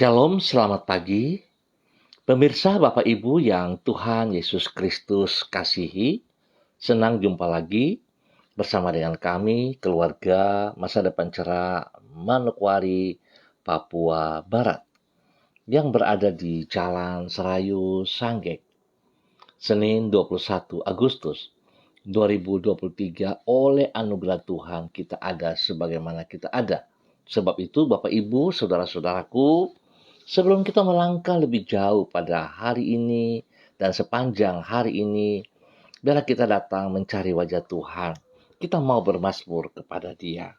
Shalom, selamat pagi. Pemirsa Bapak Ibu yang Tuhan Yesus Kristus kasihi, senang jumpa lagi bersama dengan kami, keluarga Masa Depan Cerah Manokwari, Papua Barat, yang berada di Jalan Serayu Sanggek, Senin 21 Agustus 2023. Oleh anugerah Tuhan kita ada sebagaimana kita ada. Sebab itu Bapak Ibu, saudara-saudaraku, sebelum kita melangkah lebih jauh pada hari ini dan sepanjang hari ini, biarlah kita datang mencari wajah Tuhan. Kita mau bermazmur kepada Dia.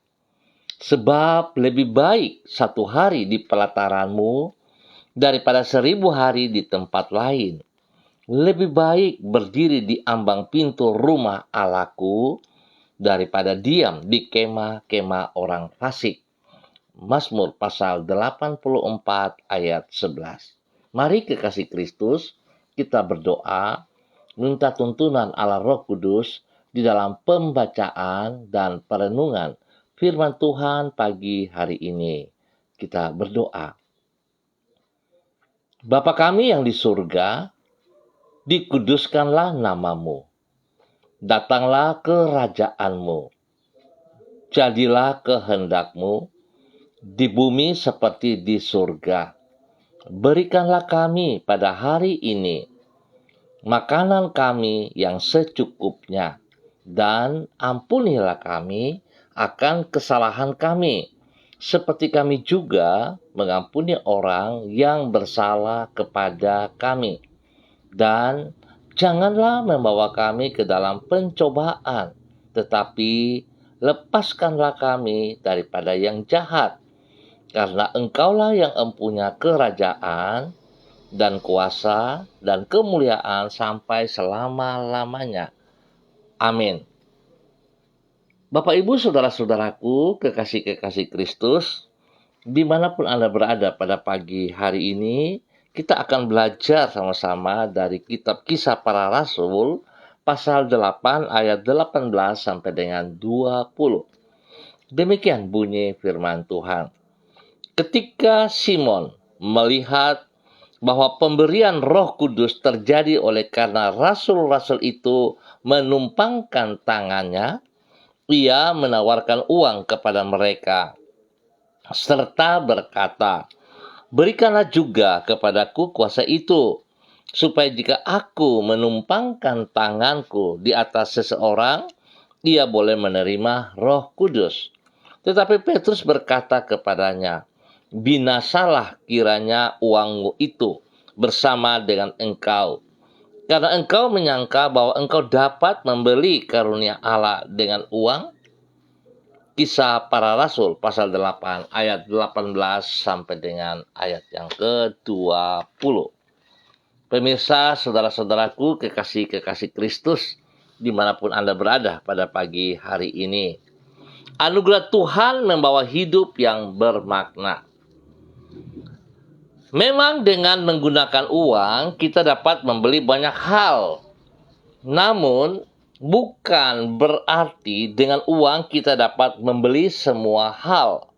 Sebab lebih baik satu hari di pelataranmu daripada 1000 hari di tempat lain. Lebih baik berdiri di ambang pintu rumah Allahku daripada diam di kemah-kemah orang fasik. Mazmur pasal 84 ayat 11. Mari kekasih Kristus, kita berdoa, minta tuntunan Allah Roh Kudus di dalam pembacaan dan perenungan firman Tuhan pagi hari ini. Kita berdoa. Bapa kami yang di surga, dikuduskanlah namamu. Datanglah kerajaanmu. Jadilah kehendakmu di bumi seperti di surga. Berikanlah kami pada hari ini makanan kami yang secukupnya, dan ampunilah kami akan kesalahan kami, seperti kami juga mengampuni orang yang bersalah kepada kami. Dan janganlah membawa kami ke dalam pencobaan, tetapi lepaskanlah kami daripada yang jahat. Karena Engkaulah yang empunya kerajaan dan kuasa dan kemuliaan sampai selama-lamanya. Amin. Bapak Ibu saudara-saudaraku, kekasih-kekasih Kristus, dimanapun Anda berada pada pagi hari ini, kita akan belajar sama-sama dari kitab Kisah Para Rasul, pasal 8 ayat 18 sampai dengan 20. Demikian bunyi firman Tuhan. Ketika Simon melihat bahwa pemberian Roh Kudus terjadi oleh karena rasul-rasul itu menumpangkan tangannya, ia menawarkan uang kepada mereka, serta berkata, "Berikanlah juga kepadaku kuasa itu, supaya jika aku menumpangkan tanganku di atas seseorang, ia boleh menerima Roh Kudus." Tetapi Petrus berkata kepadanya, "Binasalah kiranya uangmu itu bersama dengan engkau, karena engkau menyangka bahwa engkau dapat membeli karunia Allah dengan uang." Kisah Para Rasul pasal 8 ayat 18 sampai dengan ayat yang ke-20. Pemirsa, saudara-saudaraku, kekasih-kekasih Kristus, dimanapun Anda berada pada pagi hari ini, anugerah Tuhan membawa hidup yang bermakna. Memang dengan menggunakan uang kita dapat membeli banyak hal. Namun bukan berarti dengan uang kita dapat membeli semua hal.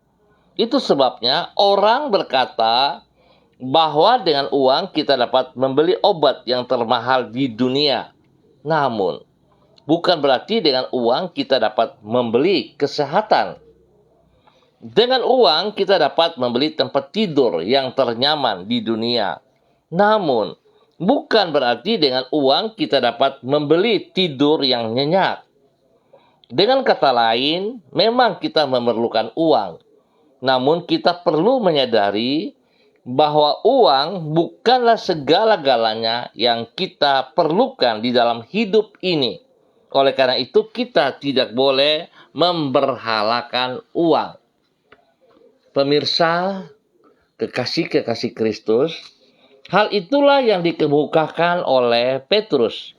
Itu sebabnya orang berkata bahwa dengan uang kita dapat membeli obat yang termahal di dunia. Namun bukan berarti dengan uang kita dapat membeli kesehatan. Dengan uang kita dapat membeli tempat tidur yang ternyaman di dunia. Namun, bukan berarti dengan uang kita dapat membeli tidur yang nyenyak. Dengan kata lain, memang kita memerlukan uang. Namun kita perlu menyadari bahwa uang bukanlah segala-galanya yang kita perlukan di dalam hidup ini. Oleh karena itu, kita tidak boleh memberhalakan uang. Pemirsa, kekasih-kekasih Kristus, hal itulah yang dikemukakan oleh Petrus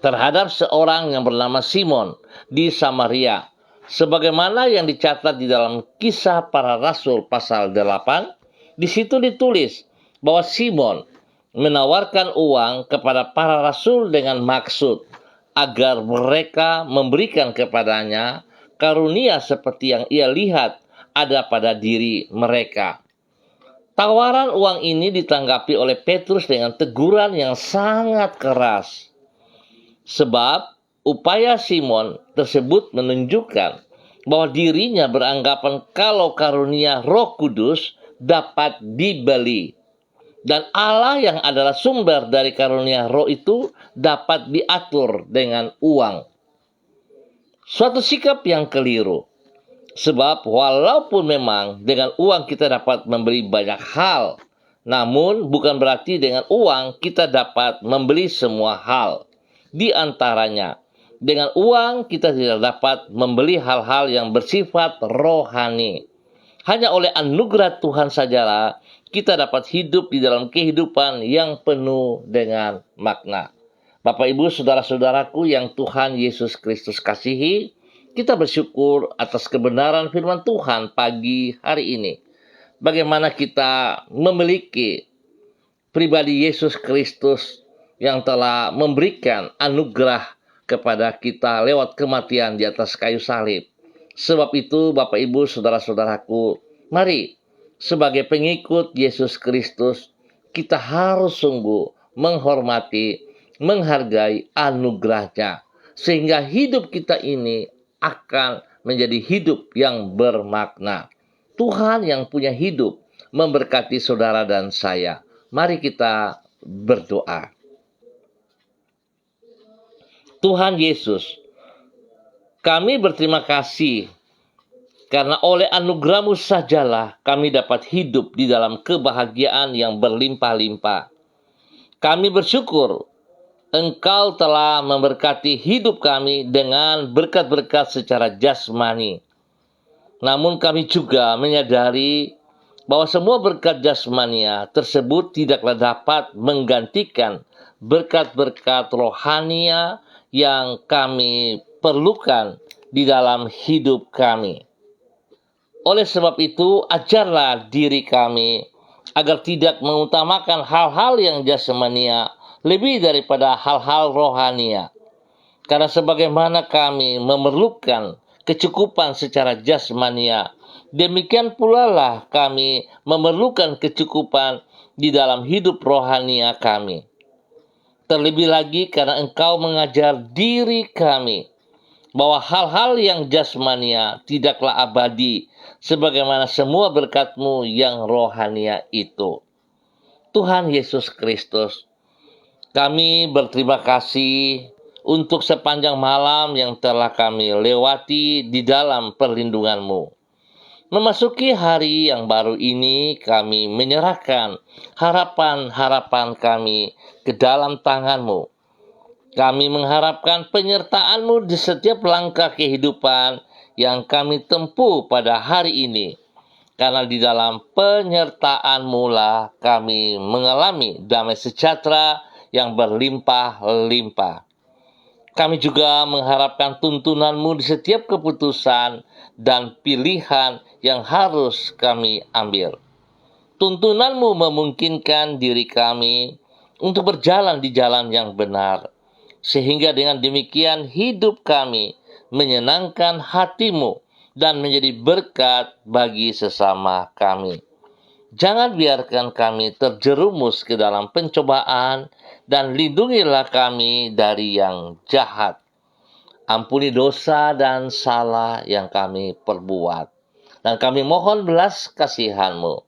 terhadap seorang yang bernama Simon di Samaria. Sebagaimana yang dicatat di dalam Kisah Para Rasul pasal 8, di situ ditulis bahwa Simon menawarkan uang kepada para rasul dengan maksud agar mereka memberikan kepadanya karunia seperti yang ia lihat ada pada diri mereka. Tawaran uang ini ditanggapi oleh Petrus dengan teguran yang sangat keras. Sebab upaya Simon tersebut menunjukkan bahwa dirinya beranggapan kalau karunia Roh Kudus dapat dibeli. Dan Allah yang adalah sumber dari karunia roh itu dapat diatur dengan uang. Suatu sikap yang keliru. Sebab walaupun memang dengan uang kita dapat membeli banyak hal, namun bukan berarti dengan uang kita dapat membeli semua hal. Di antaranya, dengan uang kita tidak dapat membeli hal-hal yang bersifat rohani. Hanya oleh anugerah Tuhan sajalah kita dapat hidup di dalam kehidupan yang penuh dengan makna. Bapak, Ibu, saudara-saudaraku yang Tuhan Yesus Kristus kasihi, kita bersyukur atas kebenaran firman Tuhan pagi hari ini. Bagaimana kita memiliki pribadi Yesus Kristus yang telah memberikan anugerah kepada kita lewat kematian di atas kayu salib. Sebab itu, Bapak, Ibu, saudara-saudaraku, mari sebagai pengikut Yesus Kristus, kita harus sungguh menghormati, menghargai anugerahnya. Sehingga hidup kita ini akan menjadi hidup yang bermakna. Tuhan yang punya hidup memberkati saudara dan saya. Mari kita berdoa. Tuhan Yesus, kami berterima kasih karena oleh anugerah-Mu sajalah kami dapat hidup di dalam kebahagiaan yang berlimpah-limpah. Kami bersyukur Engkau telah memberkati hidup kami dengan berkat-berkat secara jasmani. Namun kami juga menyadari bahwa semua berkat jasmania tersebut tidaklah dapat menggantikan berkat-berkat rohania yang kami perlukan di dalam hidup kami. Oleh sebab itu, ajarlah diri kami agar tidak mengutamakan hal-hal yang jasmania lebih daripada hal-hal rohania. Karena sebagaimana kami memerlukan kecukupan secara jasmania, demikian pula lah kami memerlukan kecukupan di dalam hidup rohania kami. Terlebih lagi karena Engkau mengajar diri kami bahwa hal-hal yang jasmania tidaklah abadi, sebagaimana semua berkat-Mu yang rohania itu. Tuhan Yesus Kristus, kami berterima kasih untuk sepanjang malam yang telah kami lewati di dalam perlindungan-Mu. Memasuki hari yang baru ini, kami menyerahkan harapan-harapan kami ke dalam tangan-Mu. Kami mengharapkan penyertaan-Mu di setiap langkah kehidupan yang kami tempuh pada hari ini. Karena di dalam penyertaan-Mu lah kami mengalami damai sejahtera yang berlimpah-limpah. Kami juga mengharapkan tuntunan-Mu di setiap keputusan dan pilihan yang harus kami ambil. Tuntunan-Mu memungkinkan diri kami untuk berjalan di jalan yang benar, sehingga dengan demikian hidup kami menyenangkan hati-Mu dan menjadi berkat bagi sesama kami. Jangan biarkan kami terjerumus ke dalam pencobaan dan lindungilah kami dari yang jahat. Ampuni dosa dan salah yang kami perbuat. Dan kami mohon belas kasihan-Mu.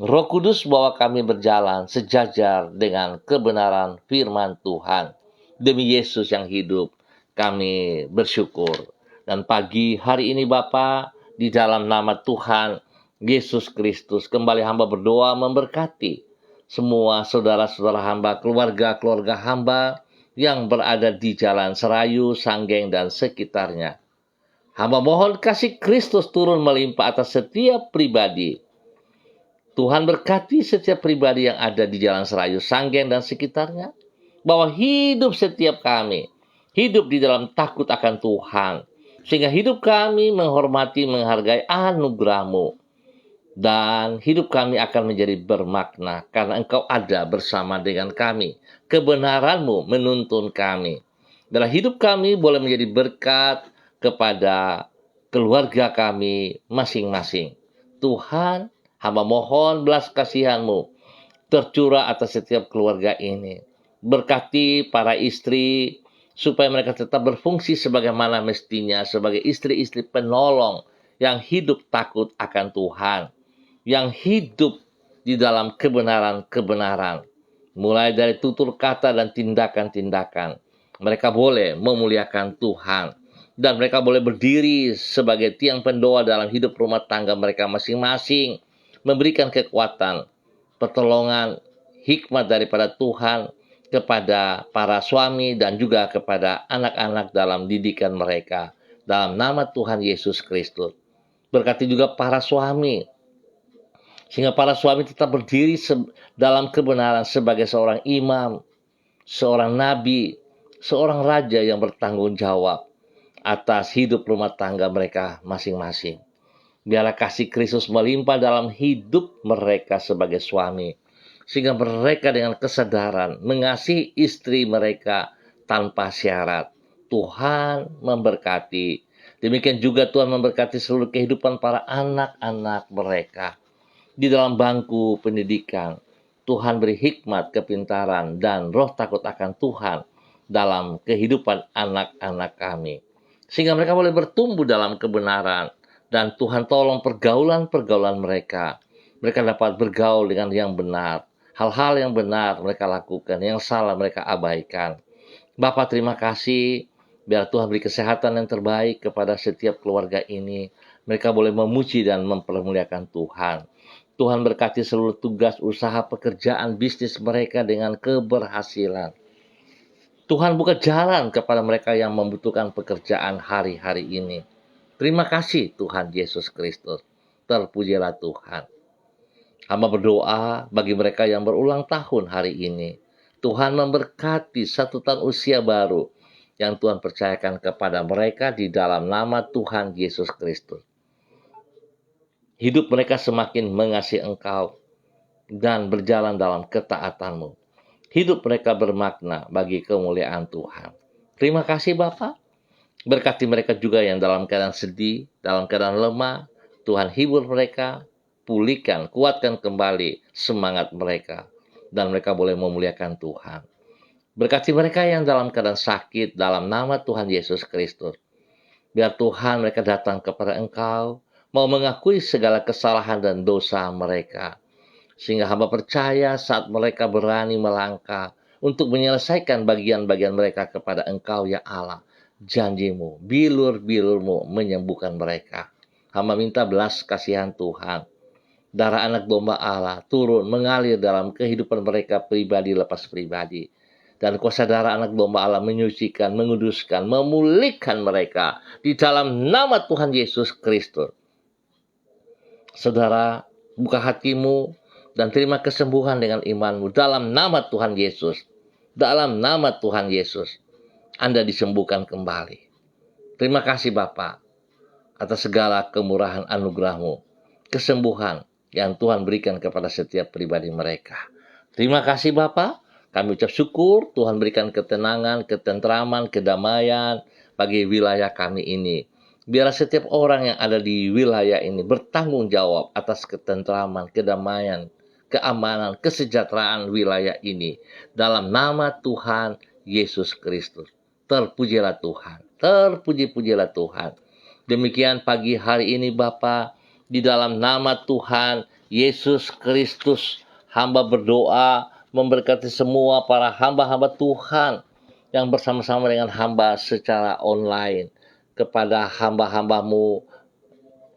Roh Kudus bawa kami berjalan sejajar dengan kebenaran firman Tuhan. Demi Yesus yang hidup, kami bersyukur. Dan pagi hari ini Bapa, di dalam nama Tuhan Yesus Kristus, kembali hamba berdoa memberkati semua saudara-saudara hamba, keluarga-keluarga hamba yang berada di Jalan Serayu, Sanggeng, dan sekitarnya. Hamba mohon kasih Kristus turun melimpah atas setiap pribadi. Tuhan berkati setiap pribadi yang ada di Jalan Serayu, Sanggeng, dan sekitarnya. Bahwa hidup setiap kami, hidup di dalam takut akan Tuhan. Sehingga hidup kami menghormati, menghargai anugerah-Mu. Dan hidup kami akan menjadi bermakna karena Engkau ada bersama dengan kami. Kebenaran-Mu menuntun kami. Dalam hidup kami boleh menjadi berkat kepada keluarga kami masing-masing. Tuhan, Hamba mohon belas kasihan-Mu tercurah atas setiap keluarga ini. Berkati para istri supaya mereka tetap berfungsi sebagaimana mestinya sebagai istri-istri penolong yang hidup takut akan Tuhan, yang hidup di dalam kebenaran-kebenaran. Mulai dari tutur kata dan tindakan-tindakan, mereka boleh memuliakan Tuhan. Dan mereka boleh berdiri sebagai tiang pendoa dalam hidup rumah tangga mereka masing-masing, memberikan kekuatan, pertolongan, hikmat daripada Tuhan kepada para suami dan juga kepada anak-anak dalam didikan mereka. Dalam nama Tuhan Yesus Kristus. Berkati juga para suami, sehingga para suami tetap berdiri dalam kebenaran sebagai seorang imam, seorang nabi, seorang raja yang bertanggung jawab atas hidup rumah tangga mereka masing-masing. Biarlah kasih Kristus melimpah dalam hidup mereka sebagai suami, sehingga mereka dengan kesadaran mengasihi istri mereka tanpa syarat. Tuhan memberkati. Demikian juga Tuhan memberkati seluruh kehidupan para anak-anak mereka. Di dalam bangku pendidikan, Tuhan beri hikmat, kepintaran, dan roh takut akan Tuhan dalam kehidupan anak-anak kami. Sehingga mereka boleh bertumbuh dalam kebenaran. Dan Tuhan tolong pergaulan-pergaulan mereka. Mereka dapat bergaul dengan yang benar. Hal-hal yang benar mereka lakukan, yang salah mereka abaikan. Bapa, terima kasih. Biar Tuhan beri kesehatan yang terbaik kepada setiap keluarga ini. Mereka boleh memuji dan mempermuliakan Tuhan. Tuhan berkati seluruh tugas, usaha, pekerjaan, bisnis mereka dengan keberhasilan. Tuhan buka jalan kepada mereka yang membutuhkan pekerjaan hari-hari ini. Terima kasih Tuhan Yesus Kristus. Terpujilah Tuhan. Hamba berdoa bagi mereka yang berulang tahun hari ini. Tuhan memberkati 1 tahun usia baru yang Tuhan percayakan kepada mereka di dalam nama Tuhan Yesus Kristus. Hidup mereka semakin mengasihi Engkau dan berjalan dalam ketaatan-Mu. Hidup mereka bermakna bagi kemuliaan Tuhan. Terima kasih Bapa. Berkati mereka juga yang dalam keadaan sedih, dalam keadaan lemah. Tuhan hibur mereka, pulihkan, kuatkan kembali semangat mereka. Dan mereka boleh memuliakan Tuhan. Berkati mereka yang dalam keadaan sakit, dalam nama Tuhan Yesus Kristus. Biar Tuhan mereka datang kepada Engkau, mau mengakui segala kesalahan dan dosa mereka. Sehingga hamba percaya saat mereka berani melangkah untuk menyelesaikan bagian-bagian mereka kepada Engkau ya Allah. Janji-Mu, bilur-bilur-Mu menyembuhkan mereka. Hamba minta belas kasihan Tuhan. Darah anak domba Allah turun mengalir dalam kehidupan mereka pribadi lepas pribadi. Dan kuasa darah anak domba Allah menyucikan, menguduskan, memulihkan mereka di dalam nama Tuhan Yesus Kristus. Saudara, buka hatimu dan terima kesembuhan dengan imanmu dalam nama Tuhan Yesus. Dalam nama Tuhan Yesus, Anda disembuhkan kembali. Terima kasih Bapa atas segala kemurahan anugerah-Mu, kesembuhan yang Tuhan berikan kepada setiap pribadi mereka. Terima kasih Bapa, kami ucap syukur Tuhan berikan ketenangan, ketentraman, kedamaian bagi wilayah kami ini. Biarlah setiap orang yang ada di wilayah ini bertanggung jawab atas ketentraman, kedamaian, keamanan, kesejahteraan wilayah ini. Dalam nama Tuhan Yesus Kristus. Terpujilah Tuhan. Terpuji-pujilah Tuhan. Demikian pagi hari ini Bapa, di dalam nama Tuhan Yesus Kristus, hamba berdoa memberkati semua para hamba-hamba Tuhan yang bersama-sama dengan hamba secara online. Kepada hamba-hamba-Mu,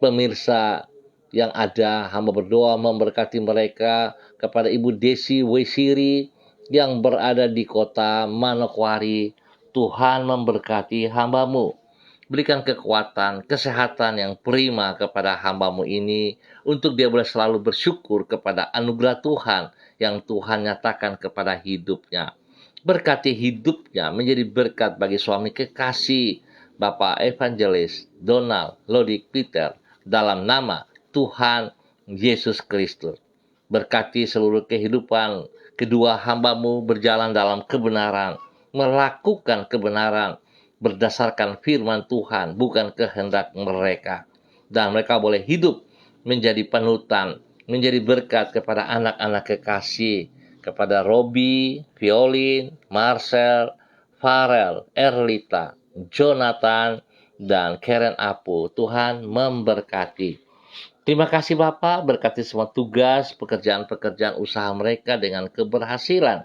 pemirsa yang ada, hamba berdoa memberkati mereka. Kepada Ibu Desi Wesiri yang berada di kota Manokwari, Tuhan memberkati hamba-Mu. Berikan kekuatan, kesehatan yang prima kepada hamba-Mu ini, untuk dia boleh selalu bersyukur kepada anugerah Tuhan yang Tuhan nyatakan kepada hidupnya. Berkati hidupnya menjadi berkat bagi suami kekasih Bapak Evangelis Donald Lodik Peter dalam nama Tuhan Yesus Kristus. Berkati seluruh kehidupan kedua hamba-Mu berjalan dalam kebenaran, melakukan kebenaran berdasarkan firman Tuhan, bukan kehendak mereka. Dan mereka boleh hidup menjadi panutan menjadi berkat kepada anak-anak kekasih, kepada Robi, Violin, Marcel, Farel, Erlita, Jonathan, dan Karen Apu. Tuhan memberkati. Terima kasih Bapak, berkati semua tugas, pekerjaan-pekerjaan usaha mereka dengan keberhasilan.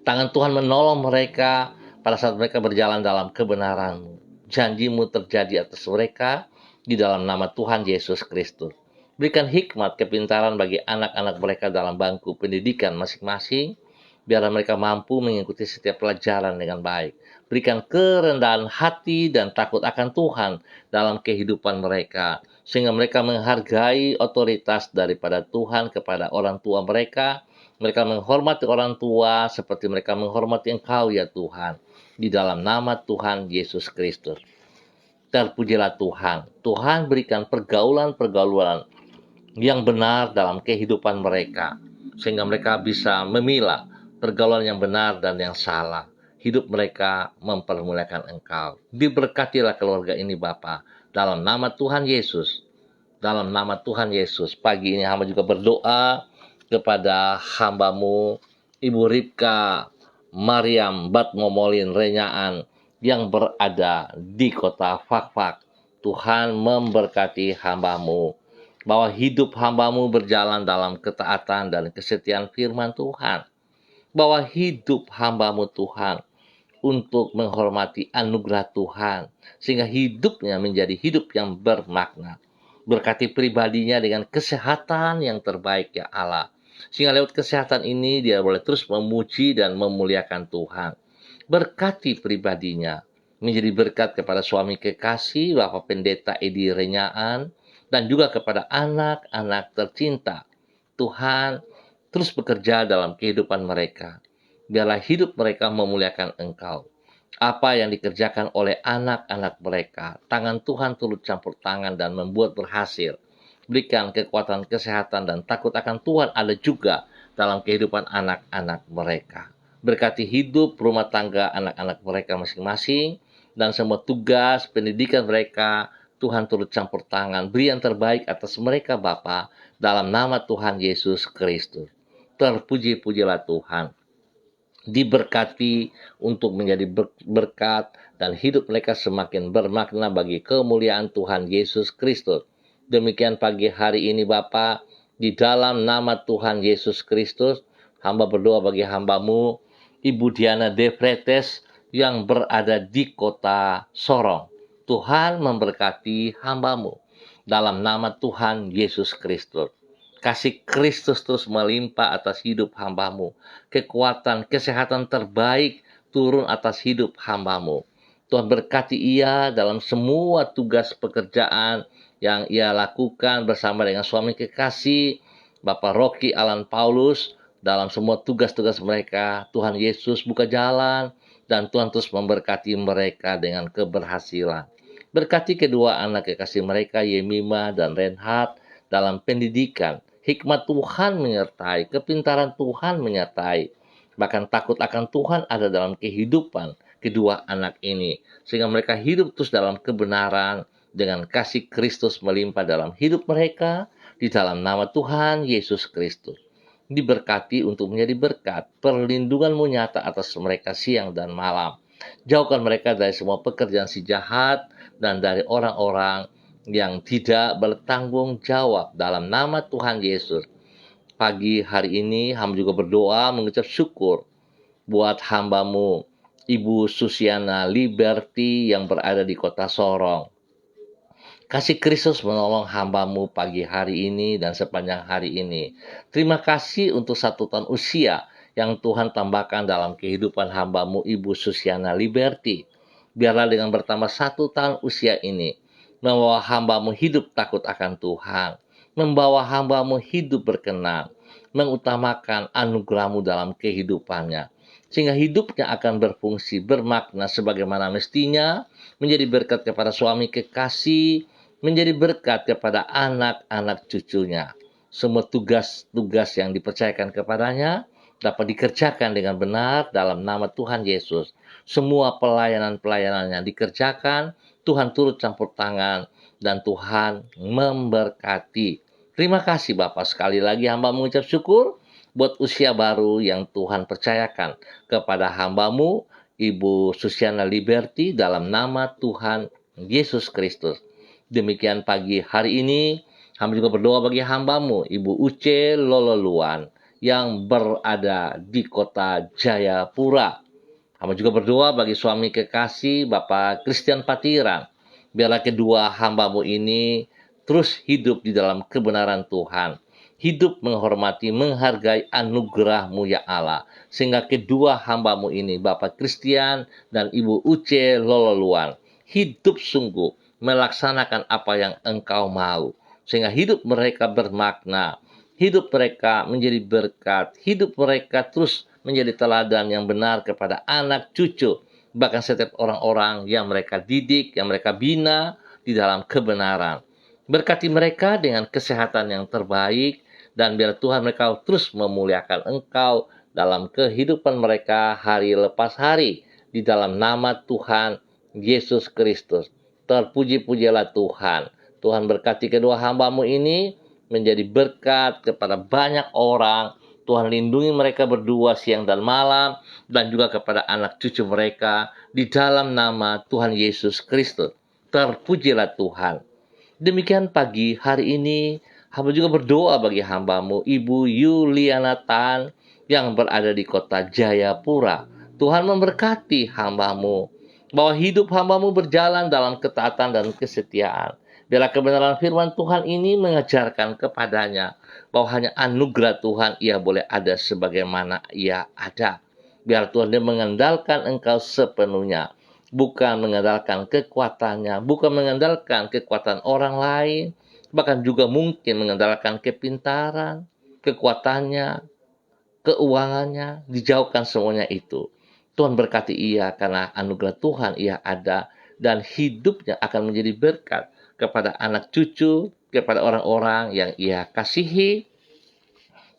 Tangan Tuhan menolong mereka pada saat mereka berjalan dalam kebenaran-Mu. Janji-Mu terjadi atas mereka di dalam nama Tuhan Yesus Kristus. Berikan hikmat, kepintaran bagi anak-anak mereka dalam bangku pendidikan masing-masing, biarlah mereka mampu mengikuti setiap pelajaran dengan baik. Berikan kerendahan hati dan takut akan Tuhan dalam kehidupan mereka, sehingga mereka menghargai otoritas daripada Tuhan kepada orang tua mereka. Mereka menghormati orang tua seperti mereka menghormati Engkau ya Tuhan. Di dalam nama Tuhan Yesus Kristus. Terpujilah Tuhan. Tuhan berikan pergaulan-pergaulan yang benar dalam kehidupan mereka, sehingga mereka bisa memilah pergaulan yang benar dan yang salah. Hidup mereka mempermuliakan Engkau. Diberkatilah keluarga ini Bapa, dalam nama Tuhan Yesus. Dalam nama Tuhan Yesus. Pagi ini hamba juga berdoa kepada hamba-Mu Ibu Ripka Mariam Batngomolin Renyaan yang berada di kota Fakfak. Tuhan memberkati hamba-Mu, bahwa hidup hamba-Mu berjalan dalam ketaatan dan kesetiaan firman Tuhan. Bahwa hidup hamba-Mu Tuhan untuk menghormati anugerah Tuhan, sehingga hidupnya menjadi hidup yang bermakna. Berkati pribadinya dengan kesehatan yang terbaik ya Allah, sehingga lewat kesehatan ini dia boleh terus memuji dan memuliakan Tuhan. Berkati pribadinya, menjadi berkat kepada suami kekasih Bapak Pendeta Edi Renyaan, dan juga kepada anak-anak tercinta. Tuhan terus bekerja dalam kehidupan mereka. Biarlah hidup mereka memuliakan Engkau. Apa yang dikerjakan oleh anak-anak mereka, tangan Tuhan turut campur tangan dan membuat berhasil. Berikan kekuatan, kesehatan, dan takut akan Tuhan ada juga dalam kehidupan anak-anak mereka. Berkati hidup rumah tangga anak-anak mereka masing-masing, dan semua tugas pendidikan mereka, Tuhan turut campur tangan. Beri yang terbaik atas mereka Bapa, dalam nama Tuhan Yesus Kristus. Terpuji-pujilah Tuhan. Diberkati untuk menjadi berkat dan hidup mereka semakin bermakna bagi kemuliaan Tuhan Yesus Kristus. Demikian pagi hari ini Bapa, di dalam nama Tuhan Yesus Kristus, hamba berdoa bagi hamba-Mu Ibu Diana De Fretes yang berada di kota Sorong. Tuhan memberkati hamba-Mu dalam nama Tuhan Yesus Kristus. Kasih Kristus terus melimpah atas hidup hamba-Mu. Kekuatan, kesehatan terbaik turun atas hidup hamba-Mu. Tuhan berkati ia dalam semua tugas pekerjaan yang ia lakukan bersama dengan suami kekasih, Bapak Rocky Alan Paulus, dalam semua tugas-tugas mereka. Tuhan Yesus buka jalan, dan Tuhan terus memberkati mereka dengan keberhasilan. Berkati kedua anak kekasih mereka, Yemima dan Reinhard, dalam pendidikan. Hikmat Tuhan menyertai, kepintaran Tuhan menyertai. Bahkan takut akan Tuhan ada dalam kehidupan kedua anak ini, sehingga mereka hidup terus dalam kebenaran dengan kasih Kristus melimpah dalam hidup mereka di dalam nama Tuhan Yesus Kristus. Diberkati untuk menjadi berkat, perlindungan-Mu nyata atas mereka siang dan malam. Jauhkan mereka dari semua pekerjaan si jahat dan dari orang-orang yang tidak bertanggung jawab dalam nama Tuhan Yesus. Pagi hari ini hamba juga berdoa mengucap syukur buat hamba-Mu Ibu Susiana Liberty yang berada di kota Sorong. Kasih Kristus menolong hamba-Mu pagi hari ini dan sepanjang hari ini. Terima kasih untuk 1 tahun usia yang Tuhan tambahkan dalam kehidupan hamba-Mu Ibu Susiana Liberty. Biarlah dengan bertambah 1 tahun usia ini, membawa hamba-Mu hidup takut akan Tuhan, membawa hamba-Mu hidup berkenan, mengutamakan anugerah-Mu dalam kehidupannya, sehingga hidupnya akan berfungsi, bermakna sebagaimana mestinya, menjadi berkat kepada suami kekasih, menjadi berkat kepada anak-anak cucunya. Semua tugas-tugas yang dipercayakan kepadanya dapat dikerjakan dengan benar dalam nama Tuhan Yesus. Semua pelayanan-pelayanan yang dikerjakan, Tuhan turut campur tangan dan Tuhan memberkati. Terima kasih Bapak, sekali lagi hamba mengucap syukur buat usia baru yang Tuhan percayakan kepada hambamu, Ibu Susiana Liberty, dalam nama Tuhan Yesus Kristus. Demikian pagi hari ini, hamba juga berdoa bagi hambamu, Ibu Uce Lololuan, yang berada di kota Jayapura. Hamba juga berdoa bagi suami kekasih Bapak Christian Patiran. Biarlah kedua hambamu ini terus hidup di dalam kebenaran Tuhan. Hidup menghormati, menghargai anugerah-Mu ya Allah. Sehingga kedua hambamu ini, Bapak Christian dan Ibu Uce Lololuan, hidup sungguh melaksanakan apa yang Engkau mau. Sehingga hidup mereka bermakna, hidup mereka menjadi berkat, hidup mereka terus menjadi teladan yang benar kepada anak cucu, bahkan setiap orang-orang yang mereka didik, yang mereka bina di dalam kebenaran. Berkati mereka dengan kesehatan yang terbaik, dan biar Tuhan mereka terus memuliakan Engkau dalam kehidupan mereka hari lepas hari, di dalam nama Tuhan Yesus Kristus. Terpuji-pujilah Tuhan. Tuhan berkati kedua hambamu ini menjadi berkat kepada banyak orang. Tuhan lindungi mereka berdua siang dan malam, dan juga kepada anak cucu mereka di dalam nama Tuhan Yesus Kristus. Terpujilah Tuhan. Demikian pagi hari ini, hamba juga berdoa bagi hambamu, Ibu Yuliana Tan, yang berada di kota Jayapura. Tuhan memberkati hambamu, bahwa hidup hambamu berjalan dalam ketaatan dan kesetiaan. Biarlah kebenaran firman Tuhan ini mengajarkan kepadanya bahwa hanya anugerah Tuhan ia boleh ada sebagaimana ia ada. Biar Tuhan dia mengandalkan engkau sepenuhnya, bukan mengandalkan kekuatannya, bukan mengandalkan kekuatan orang lain, bahkan juga mungkin mengandalkan kepintaran, kekuatannya, keuangannya. Dijauhkan semuanya itu. Tuhan berkati ia karena anugerah Tuhan ia ada, dan hidupnya akan menjadi berkat kepada anak cucu, kepada orang-orang yang ia kasihi,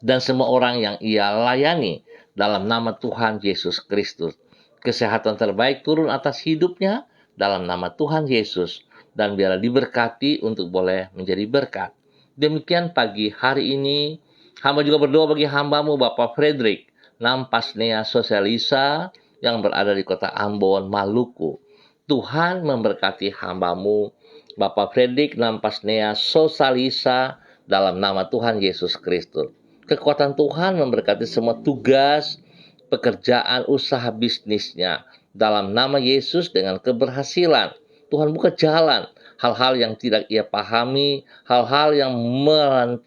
dan semua orang yang ia layani dalam nama Tuhan Yesus Kristus. Kesehatan terbaik turun atas hidupnya dalam nama Tuhan Yesus, dan biarlah diberkati untuk boleh menjadi berkat. Demikian pagi hari ini, hamba juga berdoa bagi hambamu Bapak Frederick Nampasnea Sosialisa yang berada di kota Ambon, Maluku. Tuhan memberkati hambamu Bapak Frederick Nampasnea Sosialisa dalam nama Tuhan Yesus Kristus. Kekuatan Tuhan memberkati semua tugas, pekerjaan, usaha bisnisnya dalam nama Yesus dengan keberhasilan. Tuhan buka jalan hal-hal yang tidak ia pahami, hal-hal yang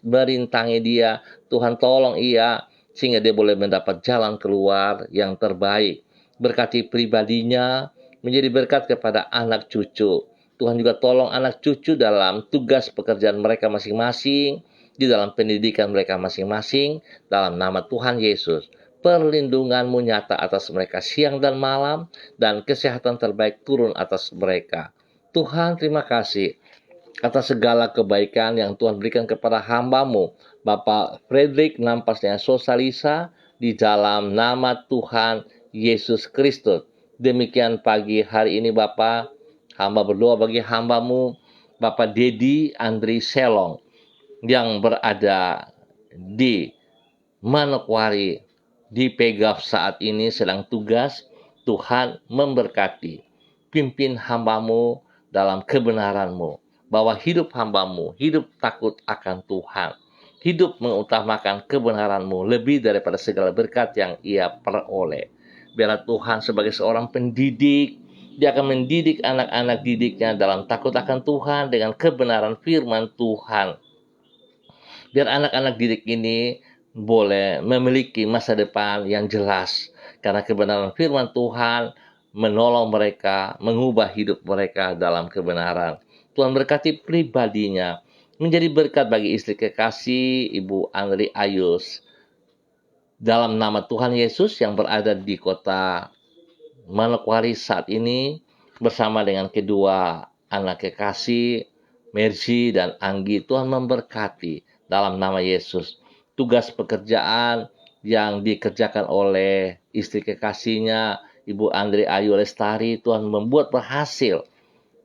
merintangi dia. Tuhan tolong ia sehingga dia boleh mendapat jalan keluar yang terbaik. Berkati pribadinya, menjadi berkat kepada anak cucu. Tuhan juga tolong anak cucu dalam tugas pekerjaan mereka masing-masing, di dalam pendidikan mereka masing-masing, dalam nama Tuhan Yesus. Perlindungan-Mu nyata atas mereka siang dan malam, dan kesehatan terbaik turun atas mereka. Tuhan, terima kasih atas segala kebaikan yang Tuhan berikan kepada hamba-Mu, Bapak Frederick Nampasnea Sosialisa, di dalam nama Tuhan Yesus Kristus. Demikian pagi hari ini Bapak, hamba berdoa bagi hamba-Mu, Bapak Dedi Andri Selong, yang berada di Manokwari, di Pegaf saat ini sedang tugas. Tuhan memberkati, pimpin hamba-Mu dalam kebenaran-Mu, bahwa hidup hamba-Mu, hidup takut akan Tuhan, hidup mengutamakan kebenaran-Mu lebih daripada segala berkat yang ia peroleh. Biarlah Tuhan sebagai seorang pendidik, dia akan mendidik anak-anak didiknya dalam takut akan Tuhan dengan kebenaran firman Tuhan. Biar anak-anak didik ini boleh memiliki masa depan yang jelas, karena kebenaran firman Tuhan menolong mereka, mengubah hidup mereka dalam kebenaran. Tuhan berkati pribadinya, menjadi berkat bagi istri kekasih Ibu Andri Ayus, dalam nama Tuhan Yesus, yang berada di kota Manokwari saat ini, bersama dengan kedua anak kekasih Mercy dan Anggi. Tuhan memberkati dalam nama Yesus. Tugas pekerjaan yang dikerjakan oleh istri kekasihnya Ibu Andri Ayu Lestari, Tuhan membuat berhasil.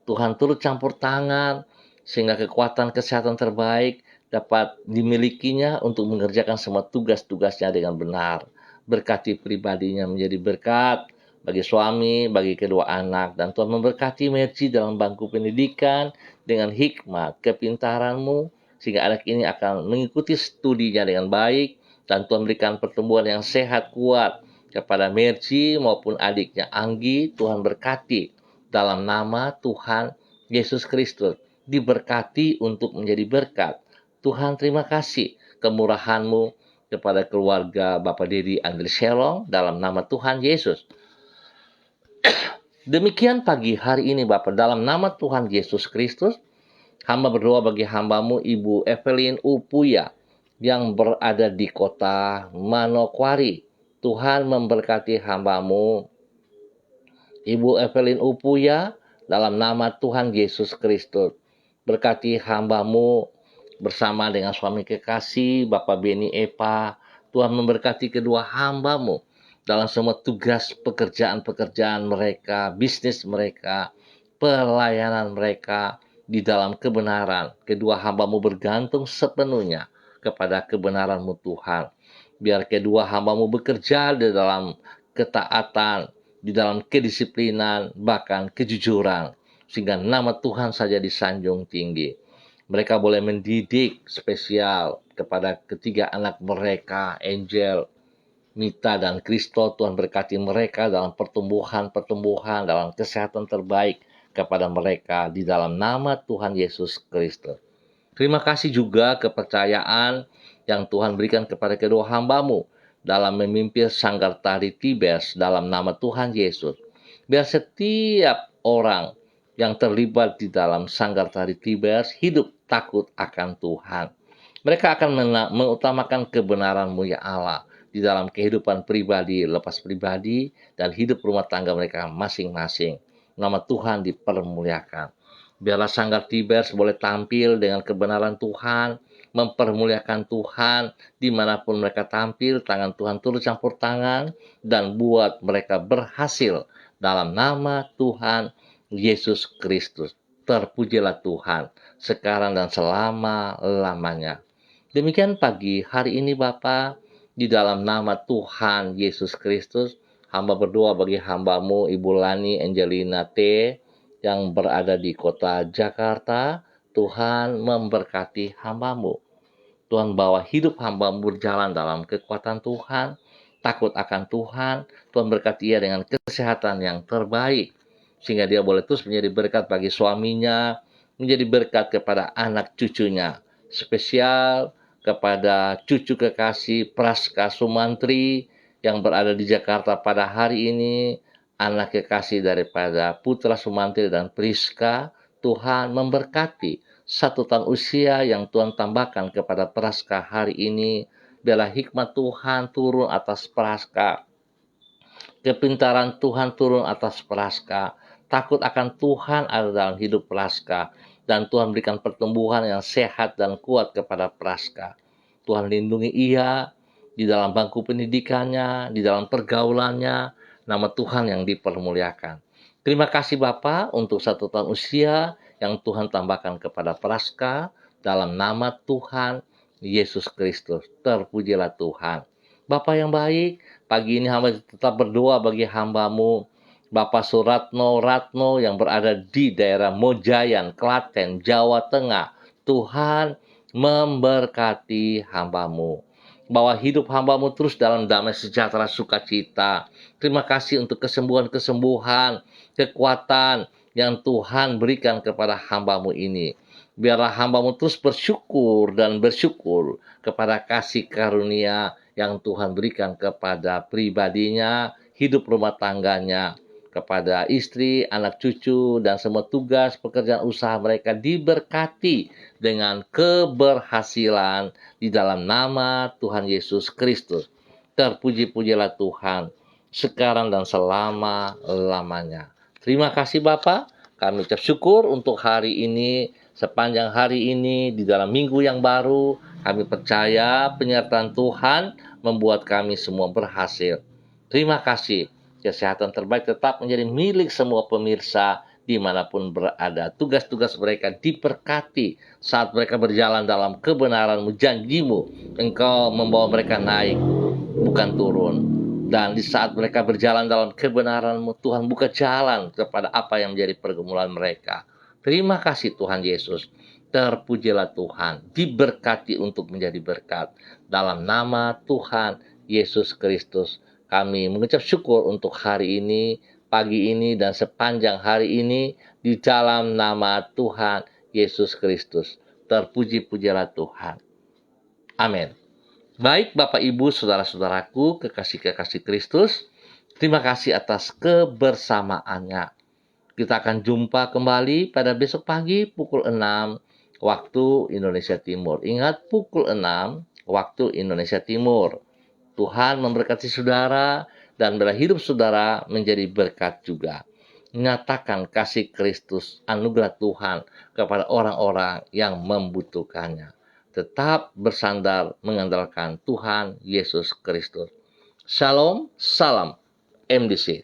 Tuhan turut campur tangan sehingga kekuatan kesehatan terbaik dapat dimilikinya untuk mengerjakan semua tugas-tugasnya dengan benar. Berkati pribadinya menjadi berkat bagi suami, bagi kedua anak, dan Tuhan memberkati Mercy dalam bangku pendidikan dengan hikmat, kepintaranmu, sehingga anak ini akan mengikuti studinya dengan baik, dan Tuhan berikan pertumbuhan yang sehat, kuat kepada Mercy maupun adiknya Anggi. Tuhan berkati dalam nama Tuhan Yesus Kristus. Diberkati untuk menjadi berkat. Tuhan, terima kasih kemurahan-Mu kepada keluarga Bapak Dedi Andri Shelong dalam nama Tuhan Yesus. Demikian pagi hari ini Bapak, dalam nama Tuhan Yesus Kristus, hamba berdoa bagi hamba-Mu Ibu Evelyn Upuya yang berada di kota Manokwari. Tuhan memberkati hamba-Mu Ibu Evelyn Upuya dalam nama Tuhan Yesus Kristus. Berkati hamba-Mu bersama dengan suami kekasih Bapak Beni Epa. Tuhan memberkati kedua hamba-Mu dalam semua tugas pekerjaan-pekerjaan mereka, bisnis mereka, pelayanan mereka di dalam kebenaran. Kedua hamba-Mu bergantung sepenuhnya kepada kebenaran-Mu Tuhan. Biar kedua hamba-Mu bekerja di dalam ketaatan, di dalam kedisiplinan, bahkan kejujuran, sehingga nama Tuhan saja disanjung tinggi. Mereka boleh mendidik spesial kepada ketiga anak mereka, Angel, Mita, dan Kristo. Tuhan berkati mereka dalam pertumbuhan, dalam kesehatan terbaik kepada mereka di dalam nama Tuhan Yesus Kristus. Terima kasih juga kepercayaan yang Tuhan berikan kepada kedua hamba-Mu dalam memimpin Sanggar Tari Tibers dalam nama Tuhan Yesus. Biar setiap orang yang terlibat di dalam Sanggar Tari Tibers hidup takut akan Tuhan. Mereka akan mengutamakan kebenaran-Mu ya Allah di dalam kehidupan pribadi, lepas pribadi, dan hidup rumah tangga mereka masing-masing. Nama Tuhan dipermuliakan. Biarlah Sanggar Tibers boleh tampil dengan kebenaran Tuhan, mempermuliakan Tuhan dimanapun mereka tampil. Tangan Tuhan turut campur tangan dan buat mereka berhasil dalam nama Tuhan Yesus Kristus. Terpujilah Tuhan sekarang dan selama-lamanya. Demikian pagi hari ini Bapa, di dalam nama Tuhan Yesus Kristus, hamba berdoa bagi hamba-Mu Ibu Lani Angelina T yang berada di kota Jakarta. Tuhan memberkati hamba-Mu. Tuhan bawa hidup hamba-Mu berjalan dalam kekuatan Tuhan, takut akan Tuhan. Tuhan berkati ia dengan kesehatan yang terbaik, sehingga dia boleh terus menjadi berkat bagi suaminya, menjadi berkat kepada anak cucunya, spesial kepada cucu kekasih Praska Sumantri yang berada di Jakarta pada hari ini, anak kekasih daripada Putra Sumantri dan Priska. Tuhan memberkati 1 tahun usia yang Tuhan tambahkan kepada Praska hari ini. Biarlah hikmat Tuhan turun atas Praska, kepintaran Tuhan turun atas Praska, takut akan Tuhan ada dalam hidup Praska, dan Tuhan berikan pertumbuhan yang sehat dan kuat kepada Praska. Tuhan lindungi ia di dalam bangku pendidikannya, di dalam pergaulannya. Nama Tuhan yang dipermuliakan. Terima kasih Bapa untuk 1 tahun usia yang Tuhan tambahkan kepada Praska dalam nama Tuhan Yesus Kristus. Terpujilah Tuhan. Bapa yang baik, pagi ini hamba tetap berdoa bagi hamba-Mu Bapak Ratno yang berada di daerah Mojayan, Klaten, Jawa Tengah. Tuhan memberkati hamba-Mu. Bawa hidup hamba-Mu terus dalam damai sejahtera sukacita. Terima kasih untuk kesembuhan-kesembuhan, kekuatan yang Tuhan berikan kepada hamba-Mu ini. Biarlah hamba-Mu terus bersyukur kepada kasih karunia yang Tuhan berikan kepada pribadinya, hidup rumah tangganya, kepada istri, anak cucu, dan semua tugas pekerjaan usaha mereka diberkati dengan keberhasilan di dalam nama Tuhan Yesus Kristus. Terpuji-pujilah Tuhan sekarang dan selama-lamanya. Terima kasih Bapak, kami ucap syukur untuk hari ini, sepanjang hari ini, di dalam minggu yang baru. Kami percaya penyertaan Tuhan membuat kami semua berhasil. Terima kasih. Kesehatan terbaik tetap menjadi milik semua pemirsa dimanapun berada. Tugas-tugas mereka diberkati saat mereka berjalan dalam kebenaran-Mu, janji-Mu. Engkau membawa mereka naik, bukan turun. Dan di saat mereka berjalan dalam kebenaran-Mu, Tuhan buka jalan kepada apa yang menjadi pergumulan mereka. Terima kasih Tuhan Yesus. Terpujilah Tuhan, diberkati untuk menjadi berkat. Dalam nama Tuhan Yesus Kristus, kami mengucap syukur untuk hari ini, pagi ini, dan sepanjang hari ini di dalam nama Tuhan Yesus Kristus. Terpuji-pujilah Tuhan. Amin. Baik Bapak Ibu, saudara-saudaraku, kekasih-kekasih Kristus, terima kasih atas kebersamaannya. Kita akan jumpa kembali pada besok pagi pukul 6 waktu Indonesia Timur. Ingat, pukul 6 waktu Indonesia Timur. Tuhan memberkati saudara dan bila hidup saudara menjadi berkat juga. Nyatakan kasih Kristus, anugerah Tuhan kepada orang-orang yang membutuhkannya. Tetap bersandar mengandalkan Tuhan Yesus Kristus. Shalom, salam MDC.